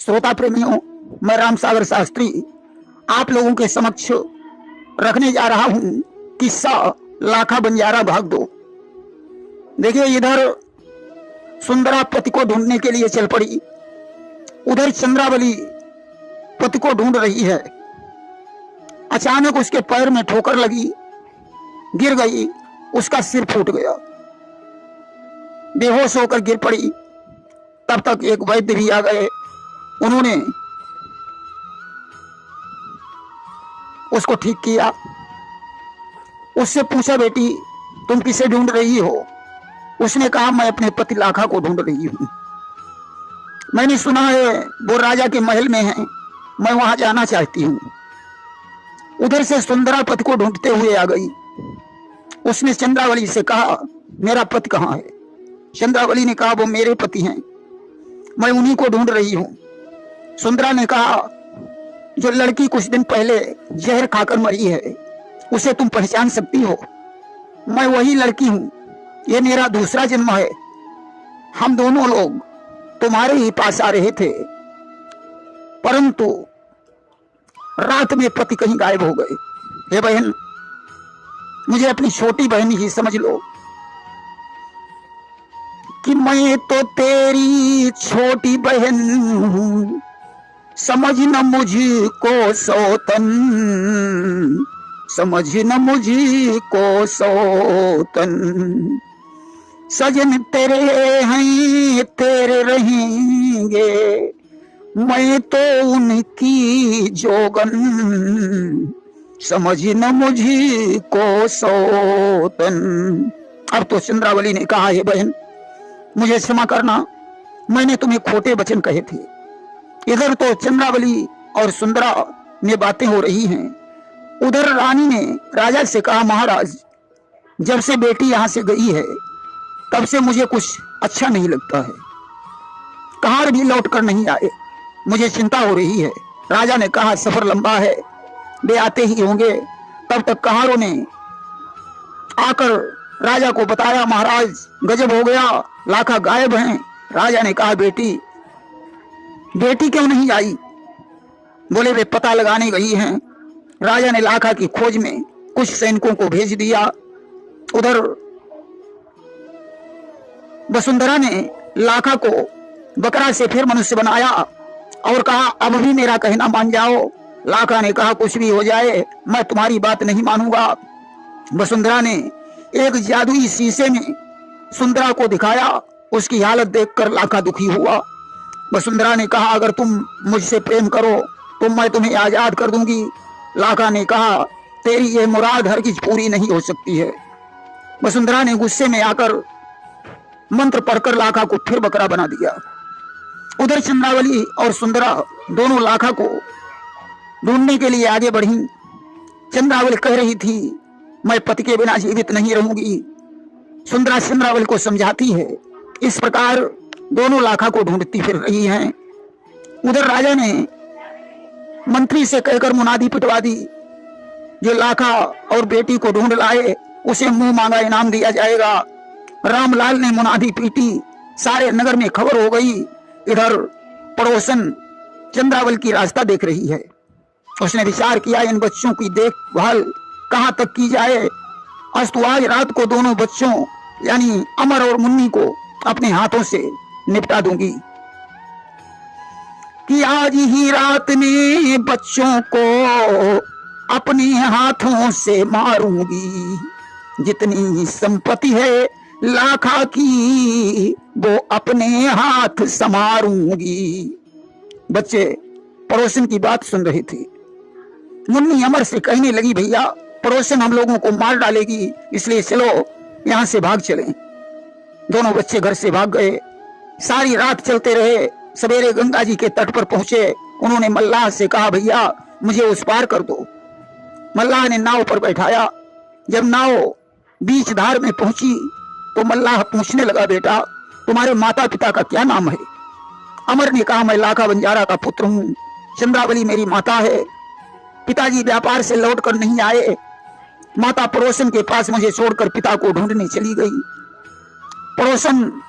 श्रोता प्रेमियों, मैं राम सागर शास्त्री आप लोगों के समक्ष रखने जा रहा हूं किस्सा लाखा बंजारा भाग 2। देखिए, इधर सुंदरा पति को ढूंढने के लिए चल पड़ी, उधर चंद्रावली पति को ढूंढ रही है। अचानक उसके पैर में ठोकर लगी, गिर गई, उसका सिर फूट गया, बेहोश होकर गिर पड़ी। तब तक एक वैद्य भी आ गए। उन्होंने उसको ठीक किया। उससे पूछा, बेटी तुम किसे ढूंढ रही हो? उसने कहा, मैं अपने पति लाखा को ढूंढ रही हूं। मैंने सुना है वो राजा के महल में है, मैं वहां जाना चाहती हूं। उधर से सुंदरा पति को ढूंढते हुए आ गई। उसने चंद्रावली से कहा, मेरा पति कहाँ है? चंद्रावली ने कहा, वो मेरे पति हैं, मैं उन्हीं को ढूंढ रही हूं। सुंदरा ने कहा, जो लड़की कुछ दिन पहले जहर खाकर मरी है, उसे तुम पहचान सकती हो? मैं वही लड़की हूं, ये मेरा दूसरा जन्म है। हम दोनों लोग तुम्हारे ही पास आ रहे थे, परंतु रात में पति कहीं गायब हो गए। हे बहन, मुझे अपनी छोटी बहन ही समझ लो कि मैं तो तेरी छोटी बहन हूं, समझ न मुझको सौतन, समझ न मुझको सौतन। सजन तेरे हैं तेरे रहेंगे, मैं तो उनकी जोगन, समझ न मुझको सौतन। अब तो चंद्रावली ने कहा, हे बहन मुझे क्षमा करना, मैंने तुम्हें खोटे वचन कहे थे। इधर तो चंद्रावली और सुंदरा में बातें हो रही हैं। उधर रानी ने राजा से कहा, महाराज जब से बेटी यहां से गई है तब से मुझे कुछ अच्छा नहीं लगता है। कहार भी लौट कर नहीं आए, मुझे चिंता हो रही है। राजा ने कहा, सफर लंबा है, वे आते ही होंगे। तब तक कहारों ने आकर राजा को बताया, महाराज गजब हो गया, लाखा गायब हैं। राजा ने कहा, बेटी क्यों नहीं आई? बोले, वे पता लगाने गई हैं। राजा ने लाखा की खोज में कुछ सैनिकों को भेज दिया। उधर वसुंधरा ने लाखा को बकरा से फिर मनुष्य बनाया और कहा, अब भी मेरा कहना मान जाओ। लाखा ने कहा, कुछ भी हो जाए मैं तुम्हारी बात नहीं मानूंगा। वसुंधरा ने एक जादुई शीशे में सुंदरा को दिखाया। उसकी हालत देखकर लाखा दुखी हुआ। वसुंधरा ने कहा, अगर तुम मुझसे प्रेम करो तो मैं तुम्हें आजाद कर दूंगी। लाखा ने कहा, तेरी ये मुराद हरगिज पूरी नहीं हो सकती है। वसुंधरा ने गुस्से में आकर मंत्र पढ़कर लाखा को फिर बकरा बना दिया। उधर चंद्रावली और सुंदरा दोनों लाखा को ढूंढने के लिए आगे बढ़ी। चंद्रावली कह रही थी, मैं पति के बिना जीवित नहीं रहूंगी। सुंदरा चंद्रावली को समझाती है। इस प्रकार दोनों लाखा को ढूंढती फिर रही हैं। उधर राजा ने मंत्री से कहकर मुनादी पिटवा दी, जो लाखा और बेटी को ढूंढ लाए उसे मुंह मांगा इनाम दिया जाएगा। रामलाल ने मुनादी पीटी, सारे नगर में खबर हो गई। इधर पड़ोसन चंद्रावली की रास्ता देख रही है। उसने विचार किया, इन बच्चों की देखभाल कहां तक की जाए। अस्तु आज रात को दोनों बच्चों यानी अमर और मुन्नी को अपने हाथों से निपटा दूंगी कि आज ही रात में बच्चों को अपने हाथों से मारूंगी। जितनी संपत्ति है लाखा की वो अपने हाथ संवारूंगी। बच्चे पड़ोसन की बात सुन रहे थे। मुन्नी अमर से कहने लगी, भैया पड़ोसन हम लोगों को मार डालेगी, इसलिए चलो यहां से भाग चलें। दोनों बच्चे घर से भाग गए। सारी रात चलते रहे। सवेरे गंगा जी के तट पर पहुंचे। उन्होंने मल्लाह से कहा, भैया मुझे उस पार कर दो। मल्लाह ने नाव पर बैठाया। जब नाव बीच धार में पहुंची तो मल्लाह पूछने लगा, बेटा तुम्हारे माता पिता का क्या नाम है? अमर ने कहा, मैं लाखा बंजारा का पुत्र हूं, चंद्रावली मेरी माता है। पिताजी व्यापार से लौट कर नहीं आए। माता पड़ोसन के पास मुझे छोड़कर पिता को ढूंढने चली गई। पड़ोसन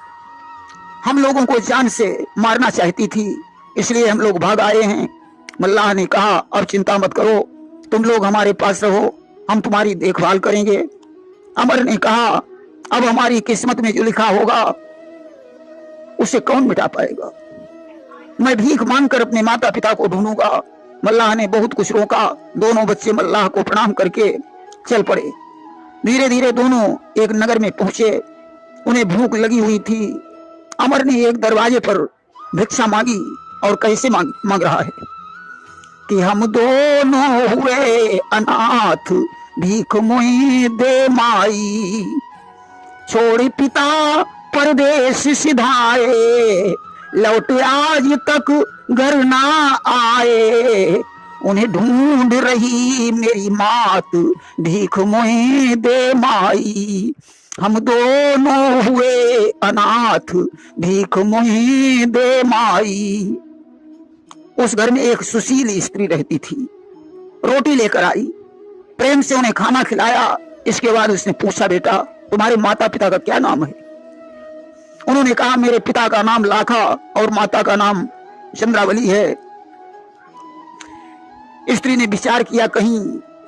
हम लोगों को जान से मारना चाहती थी, इसलिए हम लोग भाग आए हैं। मल्लाह ने कहा अब चिंता मत करो, तुम लोग हमारे पास रहो, हम तुम्हारी देखभाल करेंगे। अमर ने कहा अब हमारी किस्मत में जो लिखा होगा उसे कौन मिटा पाएगा। मैं भीख मांगकर अपने माता पिता को ढूंढूंगा। मल्लाह ने बहुत कुछ रोका। दोनों बच्चे मल्लाह को प्रणाम करके चल पड़े। धीरे धीरे दोनों एक नगर में पहुंचे। उन्हें भूख लगी हुई थी। अमर ने एक दरवाजे पर भिक्षा मांगी और कैसे मांग रहा है कि हम दोनों हुए अनाथ, भीख मोहि दे माई, छोड़ पिता परदेश सिधाए, लौट आज तक घर ना आए, उन्हें ढूंढ रही मेरी मात, भीख मोहि दे माई, हम दोनों हुए अनाथ, भीख मोहि दे माई। उस घर में एक सुशील स्त्री रहती थी। रोटी लेकर आई, प्रेम से उन्हें खाना खिलाया। इसके बाद उसने पूछा बेटा तुम्हारे माता पिता का क्या नाम है। उन्होंने कहा मेरे पिता का नाम लाखा और माता का नाम चंद्रावली है। स्त्री ने विचार किया कहीं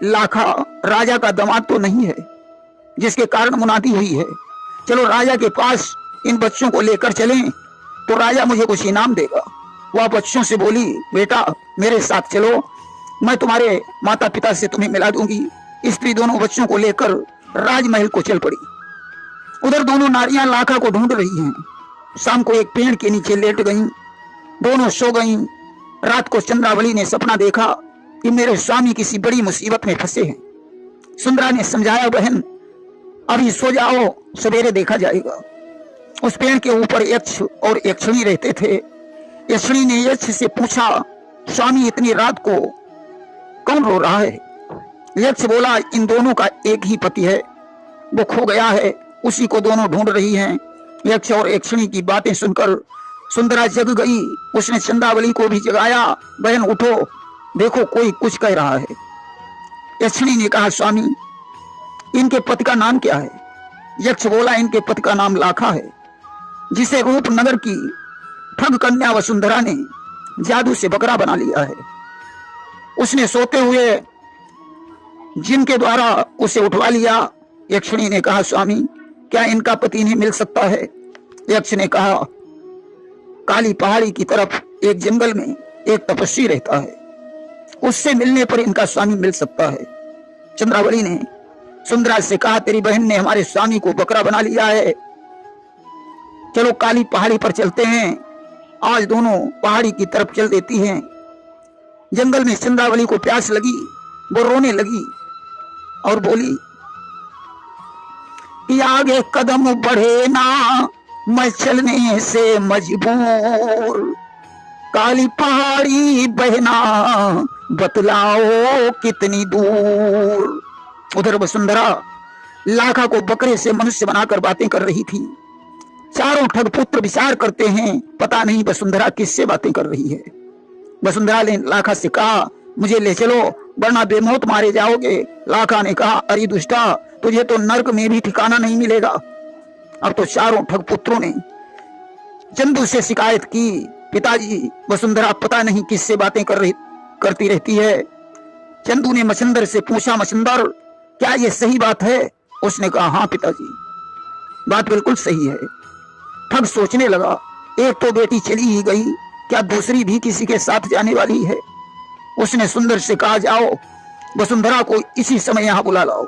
लाखा राजा का दामाद तो नहीं है जिसके कारण मुनादी हुई है। चलो राजा के पास इन बच्चों को लेकर चलें तो राजा मुझे कुछ इनाम देगा। वह बच्चों से बोली बेटा मेरे साथ चलो, मैं तुम्हारे माता पिता से तुम्हें मिला दूंगी। स्त्री दोनों बच्चों को लेकर राजमहल को चल पड़ी। उधर दोनों नारियां लाखा को ढूंढ रही हैं। शाम को एक पेड़ के नीचे लेट गईं, दोनों सो गईं। रात को चंद्रावली ने सपना देखा कि मेरे स्वामी किसी बड़ी मुसीबत में फंसे हैं। सुंदरा ने समझाया बहन अभी सो जाओ, सवेरे देखा जाएगा। उस पेड़ के ऊपर यक्ष और यक्षिणी रहते थे। यक्षिणी ने यक्ष से पूछा स्वामी इतनी रात को कौन रो रहा है। यक्ष बोला इन दोनों का एक ही पति है, वो खो गया है, उसी को दोनों ढूंढ रही हैं। यक्ष और यक्षिणी की बातें सुनकर सुंदरा जग गई। उसने चंद्रावली को भी जगाया, बहन उठो देखो कोई कुछ कह रहा है। यक्षिणी ने कहा स्वामी इनके पति का नाम क्या है। यक्ष बोला इनके पति का नाम लाखा है, जिसे रूपनगर की ठग कन्या वसुंधरा ने जादू से बकरा बना लिया है। उसने सोते हुए जिनके द्वारा उसे उठवा लिया। यक्षिणी ने कहा स्वामी क्या इनका पति नहीं मिल सकता है। यक्ष ने कहा काली पहाड़ी की तरफ एक जंगल में एक तपस्वी रहता है, उससे मिलने पर इनका स्वामी मिल सकता है। चंद्रावली ने सुंदरा से कहा तेरी बहन ने हमारे स्वामी को बकरा बना लिया है, चलो काली पहाड़ी पर चलते हैं। आज दोनों पहाड़ी की तरफ चल देती हैं। जंगल में चंद्रावली को प्यास लगी, वो रोने लगी और बोली कि आगे कदम बढ़े ना मैं चलने से मजबूर, काली पहाड़ी बहना बतलाओ कितनी दूर। उधर वसुंधरा लाखा को बकरे से मनुष्य बनाकर बातें कर रही थी। चारों ठगपुत्र विचार करते हैं पता नहीं वसुंधरा किससे बातें कर रही है। वसुंधरा ने लाखा से कहा मुझे ले चलो वरना बेमौत मारे जाओगे। लाखा ने कहा अरे दुष्टा तुझे तो नर्क में भी ठिकाना नहीं मिलेगा। अब तो चारों ठगपुत्रों ने चंदू से शिकायत की पिताजी वसुंधरा पता नहीं किससे बातें करती रहती है। चंदू ने मछंदर से पूछा मछंदर क्या ये सही बात है। उसने कहा हाँ पिताजी बात बिल्कुल सही है। ठग सोचने लगा एक तो बेटी चली ही गई, क्या दूसरी भी किसी के साथ जाने वाली है। उसने सुंदर से कहा जाओ वसुंधरा को इसी समय यहां बुला लाओ।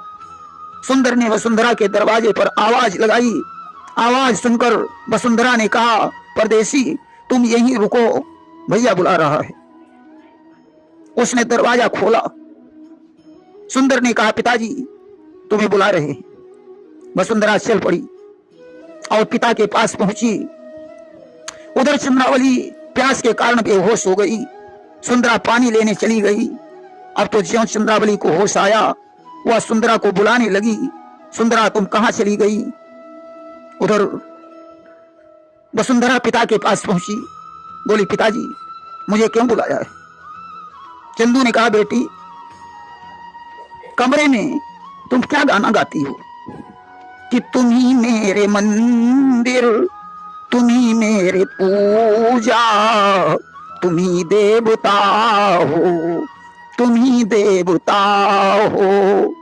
सुंदर ने वसुंधरा के दरवाजे पर आवाज लगाई। आवाज सुनकर वसुंधरा ने कहा परदेसी तुम यहीं रुको, भैया बुला रहा है। उसने दरवाजा खोला। सुंदर ने कहा पिताजी तुम्हें बुला रहे हैं। वसुंधरा चल पड़ी और पिता के पास पहुंची। उधर चंद्रावली प्यास के कारण बेहोश हो गई। सुंदरा पानी लेने चली गई। अब तो ज्यों चंद्रावली को होश आया वह सुंदरा को बुलाने लगी, सुंदरा तुम कहां चली गई। उधर वसुंधरा पिता के पास पहुंची, बोली पिताजी मुझे क्यों बुलाया है। चंदू ने कहा बेटी कमरे में तुम क्या गाना गाती हो कि तुम ही मेरे मंदिर तुम ही मेरे पूजा तुम ही देवता हो, तुम ही देवता हो।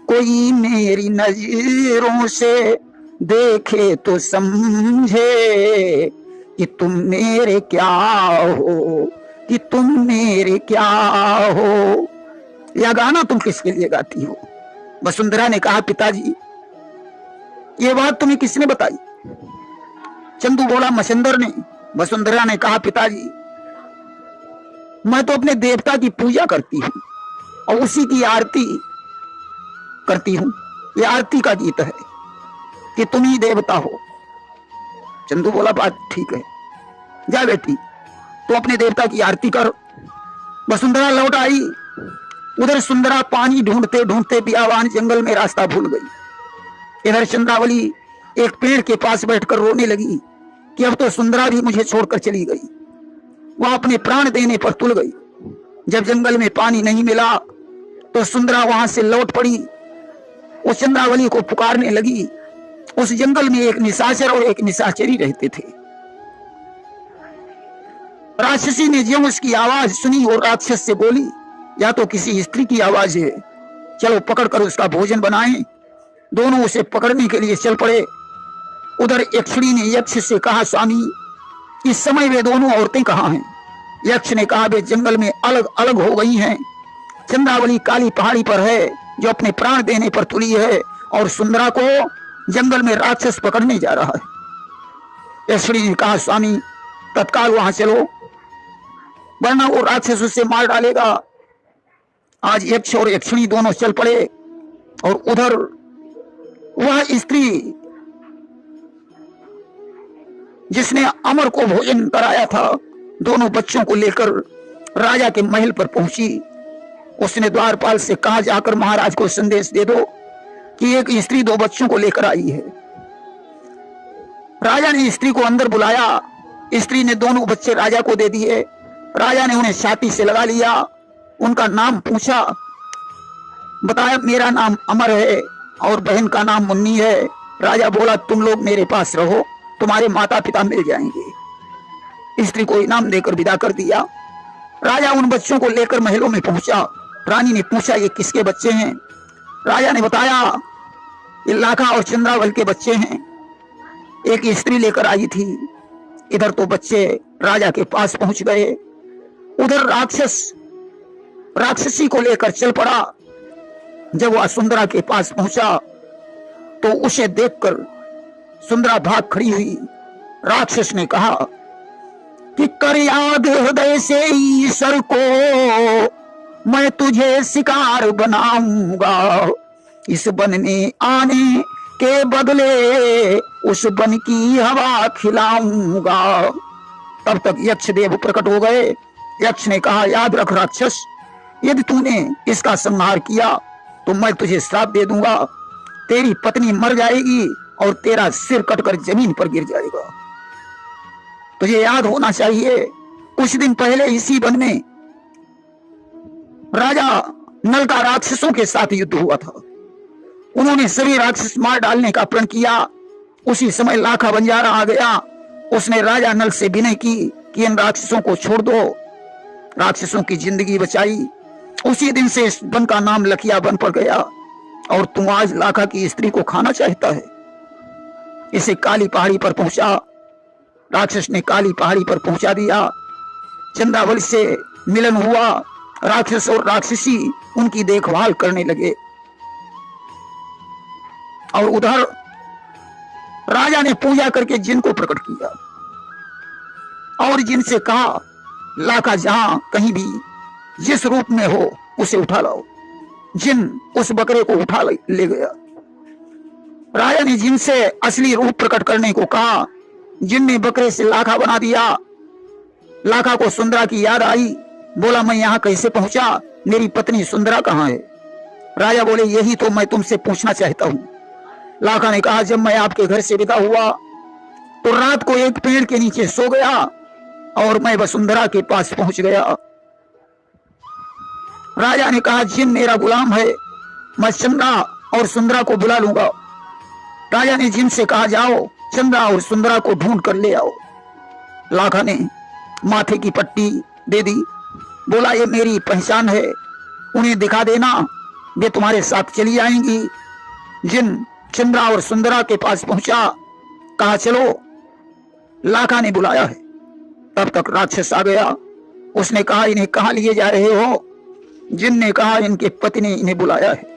कोई मेरी नजरों से देखे तो समझे कि तुम मेरे क्या हो, कि तुम मेरे क्या हो। यह गाना तुम किसके लिए गाती हो? वसुंधरा ने कहा, पिताजी ये बात तुम्हें किसने बताई? चंदू बोला, मछंदर ने। वसुंधरा ने कहा, पिताजी मैं तो अपने देवता की पूजा करती हूँ और उसी की आरती करती हूँ। ये आरती का गीत है कि तुम ही देवता हो। चंदू बोला, बात ठीक है, जा बेटी तो अपने देवता की आरती कर। वसुंधरा लौट आई। उधर सुंदरा पानी ढूंढते ढूंढते बियावान जंगल में रास्ता भूल गई। इधर चंद्रावली एक पेड़ के पास बैठकर रोने लगी कि अब तो सुंदरा भी मुझे छोड़कर चली गई। वह अपने प्राण देने पर तुल गई। जब जंगल में पानी नहीं मिला तो सुंदरा वहां से लौट पड़ी। उस चंद्रावली को पुकारने लगी। उस जंगल में एक निशाचर और एक निशाचरी रहते थे। राक्षसी ने ज्यों उसकी आवाज सुनी और राक्षस से बोली, या तो किसी स्त्री की आवाज है, चलो पकड़कर उसका भोजन बनाएं। दोनों उसे पकड़ने के लिए चल पड़े। उधर यक्षिणी ने यक्ष से कहा, स्वामी इस समय वे दोनों औरतें कहाँ हैं? यक्ष ने कहा, वे जंगल में अलग अलग हो गई हैं। चंद्रावली काली पहाड़ी पर है जो अपने प्राण देने पर तुली है और सुंदरा को जंगल में राक्षस पकड़ने जा रहा है। यक्षिणी ने कहा, स्वामी तत्काल वहां चलो वरना वो राक्षस उसे मार डालेगा। आज यक्ष और यक्षिणी दोनों चल पड़े और उधर वह स्त्री जिसने अमर को भोजन कराया था दोनों बच्चों को लेकर राजा के महल पर पहुंची। उसने द्वारपाल से कहा, जाकर महाराज को संदेश दे दो कि एक स्त्री दो बच्चों को लेकर आई है। राजा ने स्त्री को अंदर बुलाया। स्त्री ने दोनों बच्चे राजा को दे दिए। राजा ने उन्हें छाती से लगा लिया। उनका नाम पूछा, बताया मेरा नाम अमर है और बहन का नाम मुन्नी है। राजा बोला, तुम लोग मेरे पास रहो, तुम्हारे माता पिता मिल जाएंगे। स्त्री को इनाम देकर विदा कर दिया। राजा उन बच्चों को लेकर महलों में पहुंचा। रानी ने पूछा, ये किसके बच्चे हैं? राजा ने बताया, ये लाखा और चंद्रावल के बच्चे हैं, एक स्त्री लेकर आई थी। इधर तो बच्चे राजा के पास पहुंच गए। उधर राक्षसी को लेकर चल पड़ा। जब वह सुंदरा के पास पहुंचा तो उसे देखकर सुंदरा भाग खड़ी हुई। राक्षस ने कहा कि कर याद हृदय से ईश्वर को, मैं तुझे शिकार बनाऊंगा। इस वन में आने के बदले उस वन की हवा खिलाऊंगा। तब तक यक्ष देव प्रकट हो गए। यक्ष ने कहा, याद रख राक्षस, यदि तूने इसका संहार किया तो मैं तुझे श्राप दे दूंगा। तेरी पत्नी मर जाएगी और तेरा सिर कटकर जमीन पर गिर जाएगा। तुझे याद होना चाहिए, कुछ दिन पहले इसी वन में राजा नल का राक्षसों के साथ युद्ध हुआ था। उन्होंने सभी राक्षस मार डालने का प्रण किया। उसी समय लाखा बंजारा आ गया। उसने राजा नल से विनय की कि इन राक्षसों को छोड़ दो। राक्षसों की जिंदगी बचाई। उसी दिन से इस वन का नाम लखिया वन पड़ गया। और तू आज लाखा की स्त्री को खाना चाहता है। इसे काली पहाड़ी पर पहुंचा। राक्षस ने काली पहाड़ी पर पहुंचा दिया। चंद्रावली से मिलन हुआ। राक्षस और राक्षसी उनकी देखभाल करने लगे। और उधर राजा ने पूजा करके जिन को प्रकट किया और जिनसे कहा, लाखा जहां कहीं भी जिस रूप में हो उसे उठा लाओ। जिन उस बकरे को उठा ले गया। राजा ने जिन से असली रूप प्रकट करने को कहा। जिन ने बकरे से लाखा बना दिया। लाखा को सुंदरा की याद आई। बोला, मैं यहां कैसे पहुंचा? मेरी पत्नी सुंदरा कहां है? राजा बोले, यही तो मैं तुमसे पूछना चाहता हूं। लाखा ने कहा, जब मैं आपके घर से विदा हुआ तो रात को एक पेड़ के नीचे सो गया और मैं वसुंधरा के पास पहुंच गया। राजा ने कहा, जिन मेरा गुलाम है, मैं चंद्रा और सुंदरा को बुला लूंगा। राजा ने जिन से कहा, जाओ चंद्रा और सुंदरा को ढूंढ कर ले आओ। लाखा ने माथे की पट्टी दे दी। बोला ये मेरी पहचान है, उन्हें दिखा देना, वे तुम्हारे साथ चली जाएंगी। जिन चंद्रा और सुंदरा के पास पहुंचा, कहा चलो, लाखा ने बुलाया है। तब तक राक्षस आ गया। उसने कहा इन्हें कहां लिए जा रहे हो? जिन ने कहा इनके पति ने इन्हें बुलाया है।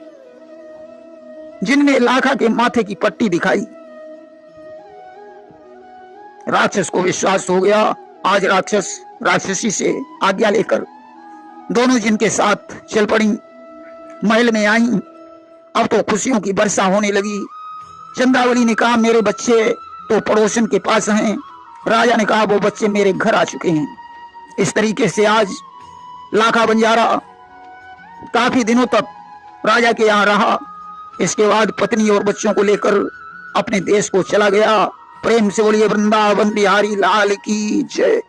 जिन ने लाखा के माथे की पट्टी दिखाई। राक्षस को विश्वास हो गया। आज राक्षस राक्षसी से आज्ञा लेकर दोनों जिनके साथ चल पड़ी, महल में आई। अब तो खुशियों की वर्षा होने लगी। चंद्रावली ने कहा मेरे बच्चे तो पड़ोसन के पास हैं। राजा ने कहा वो बच्चे मेरे घर आ चुके हैं। इस तरीके से आज लाखा बंजारा काफी दिनों तक राजा के यहाँ रहा। इसके बाद पत्नी और बच्चों को लेकर अपने देश को चला गया। प्रेम से बोलिए वृंदावन बिहारी लाल की जय।